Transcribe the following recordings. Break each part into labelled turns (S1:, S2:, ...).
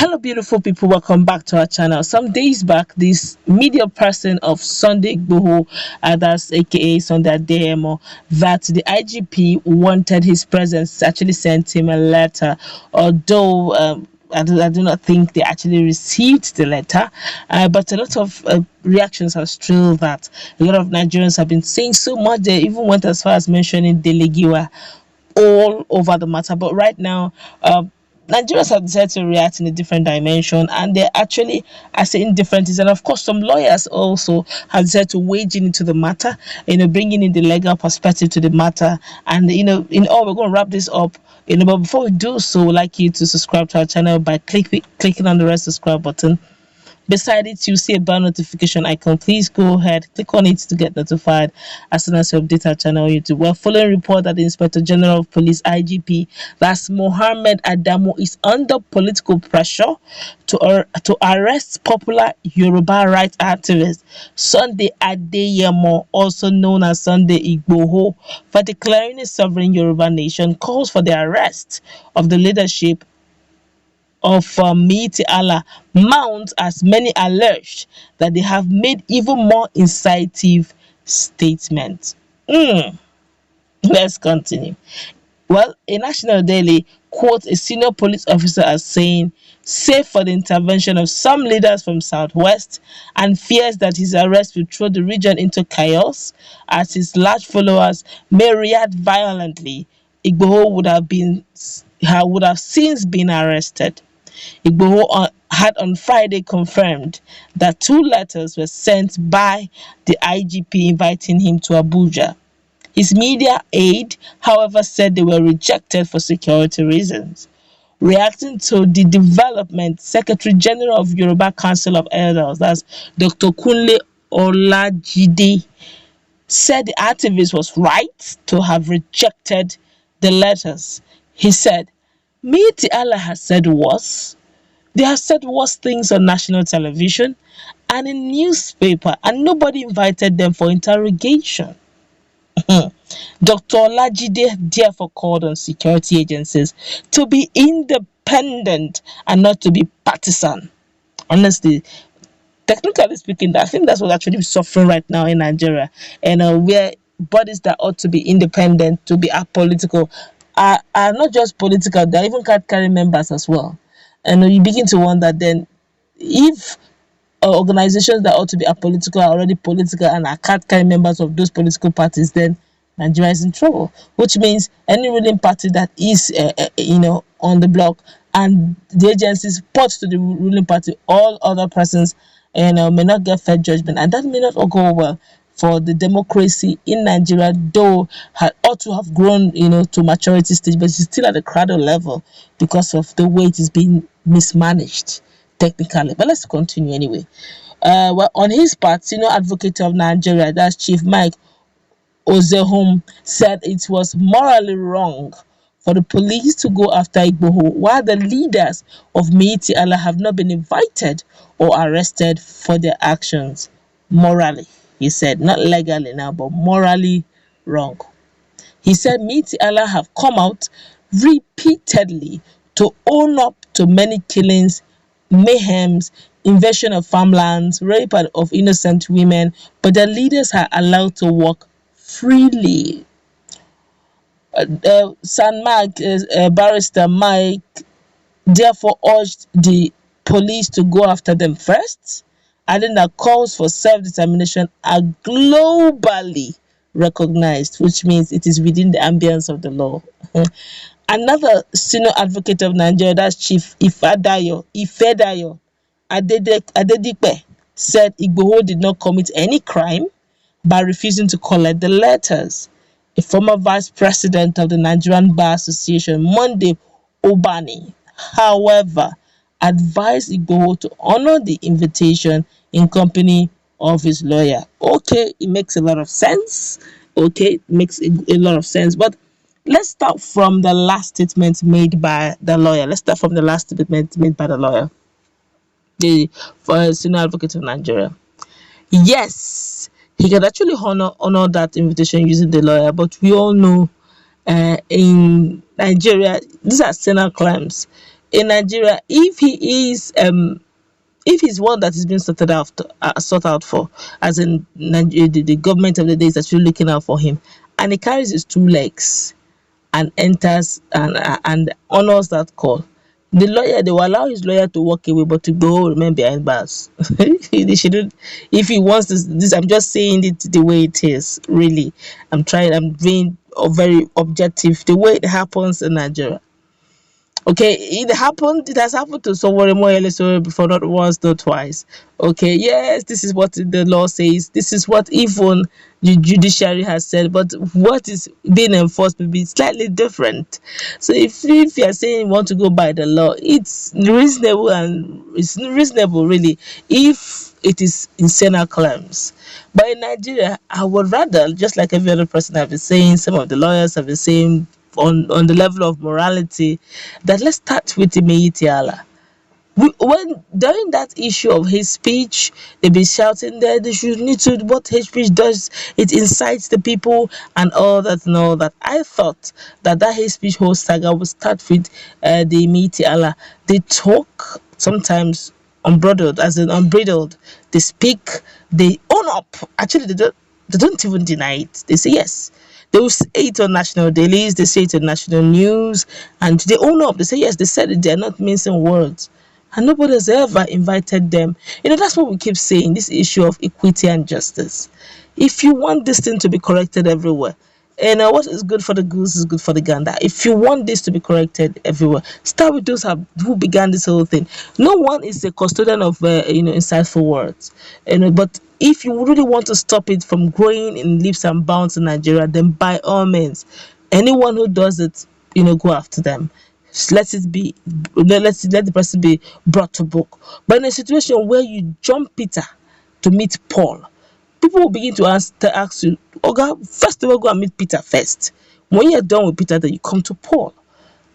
S1: Hello, beautiful people. Welcome back to our channel. Some days back, this media person of Sunday Igboho, that's aka Sunday Adeyemo, that the IGP wanted his presence, actually sent him a letter, although I do not think they actually received the letter, but a lot of reactions have strewn that. A lot of Nigerians have been saying so much, they even went as far as mentioning Delegiwa all over the matter. But right now, Nigerians have decided to react in a different dimension, and they're actually saying different things. And of course, some lawyers also have decided to wade into the matter, bringing in the legal perspective to the matter. And in all, we're going to wrap this up. But before we do so, we'd like you to subscribe to our channel by clicking on the red subscribe button. Beside it, you see a bell notification icon. Please go ahead, click on it to get notified as soon as we update our channel on YouTube. We're following report that the Inspector General of Police (IGP), that's Mohammed Adamu, is under political pressure to arrest popular Yoruba rights activist Sunday Adeyemo, also known as Sunday Igboho, for declaring a sovereign Yoruba nation. Calls for the arrest of the leadership of Miyetti Allah mount as many alleged that they have made even more incisive statements. Let's continue. Well, a national daily quotes a senior police officer as saying, "Save for the intervention of some leaders from Southwest," and fears that his arrest will throw the region into chaos as his large followers may react violently. Igboho would have since been arrested. Igboho had on Friday confirmed that 2 letters were sent by the IGP inviting him to Abuja. His media aide, however, said they were rejected for security reasons. Reacting to the development, Secretary General of Yoruba Council of Elders, that's Dr. Kunle Olajide, said the activist was right to have rejected the letters. He said, Miyetti Allah has said worse. They have said worse things on national television and in newspaper, and nobody invited them for interrogation. Dr. Olajide therefore called on security agencies to be independent and not to be partisan. Honestly, technically speaking, I think that's what actually suffering right now in Nigeria, and where bodies that ought to be independent, to be apolitical, are not just political, they're even card-carrying members as well. And you begin to wonder then, if organizations that ought to be apolitical are already political and are card-carrying members of those political parties, then Nigeria is in trouble. Which means any ruling party that is, on the block, and the agencies report to the ruling party, all other persons, may not get fair judgment, and that may not all go well for the democracy in Nigeria, though ought to have grown, to maturity stage, but it's still at the cradle level because of the way it is being mismanaged technically. But let's continue anyway. Well, on his part, senior advocate of Nigeria, that's Chief Mike Ozehom, said it was morally wrong for the police to go after Igboho, while the leaders of Miyetti Allah have not been invited or arrested for their actions. Morally, he said, not legally now, but morally wrong. He said Miyetti Allah have come out repeatedly to own up to many killings, mayhems, invasion of farmlands, rape of innocent women, but the leaders are allowed to walk freely. Barrister Mike therefore urged the police to go after them first, adding that calls for self-determination are globally recognized, which means it is within the ambience of the law. Another senior advocate of Nigeria, that's Chief Ifedayo Adedipe, said Igboho did not commit any crime by refusing to collect the letters. A former vice president of the Nigerian Bar Association, Monday Obani, however, advised Igboho to honor the invitation in company of his lawyer. Okay, it makes a lot of sense. Okay, it makes a lot of sense. But let's start from the last statement made by the lawyer. The senior advocate of Nigeria. Yes, he can actually honor that invitation using the lawyer, but we all know in Nigeria, these are serial crimes. in Nigeria, if he's one that is being sought out for, as in Nigeria, the government of the day is actually looking out for him, and he carries his two legs and enters and honors that call. The lawyer, they will allow his lawyer to walk away, but to go remain behind bars. They shouldn't. If he wants this, I'm just saying it the way it is. Really, I'm being very objective. The way it happens in Nigeria. Okay, it has happened to someone more so before, not once, not twice. Okay, yes, this is what the law says, this is what even the judiciary has said, but what is being enforced will be slightly different. So if you are saying you want to go by the law, it's reasonable really, if it is insane claims. But in Nigeria, I would rather, just like every other person have been saying, some of the lawyers have been saying, on the level of morality, that let's start with the Meitiala. When during that issue of hate speech, they be shouting that they should need to, what hate speech does, it incites the people and all that and all that. I thought that hate speech whole saga would start with the Meitiala. They talk sometimes unbridled, as in unbridled. They speak, they own up. Actually, they don't even deny it. They say yes. They will say it on national dailies, they say it on national news, and they own up. They say yes, they said it. They're not mincing words, and nobody has ever invited them. That's what we keep saying, this issue of equity and justice. If you want this thing to be corrected everywhere, what is good for the goose is good for the gander. If you want this to be corrected everywhere, start with those who began this whole thing. No one is a custodian of insightful words, but if you really want to stop it from growing in leaps and bounds in Nigeria, then by all means, anyone who does it, go after them. Let it be, let the person be brought to book. But in a situation where you jump Peter to meet Paul, people will begin to ask you, okay, first of all, go and meet Peter first. When you're done with Peter, then you come to Paul.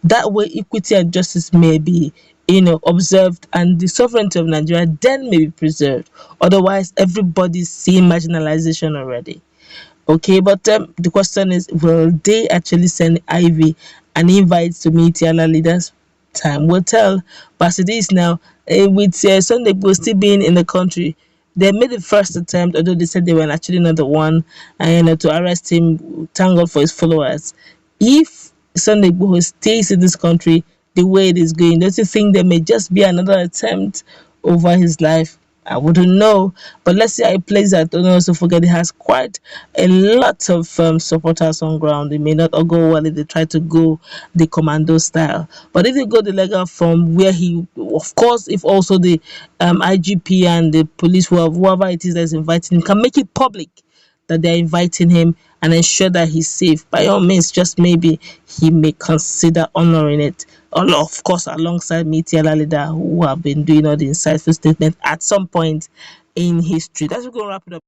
S1: That way, equity and justice may be, observed, and the sovereignty of Nigeria then may be preserved. Otherwise, everybody's seeing marginalization already. Okay, but the question is, will they actually send Ivy an invite to meet Yala leaders? Time will tell. But as it is now, with Sunday Igboho still being in the country, they made the first attempt, although they said they were actually not the one, and to arrest him. Thank God for his followers. If Sunday Igboho stays in this country the way it is going, don't you think there may just be another attempt over his life? I wouldn't know, but let's see how it plays out. Don't also forget he has quite a lot of supporters on ground. It may not all go well if they try to go the commando style, but if they go the legal form, where he, of course, if also the IGP and the police, whoever it is that's inviting him, can make it public that they're inviting him and ensure that he's safe, by all means, just maybe he may consider honoring it. Of course, alongside Mitiala leader who have been doing all the insightful statements at some point in history. That's going to wrap it up.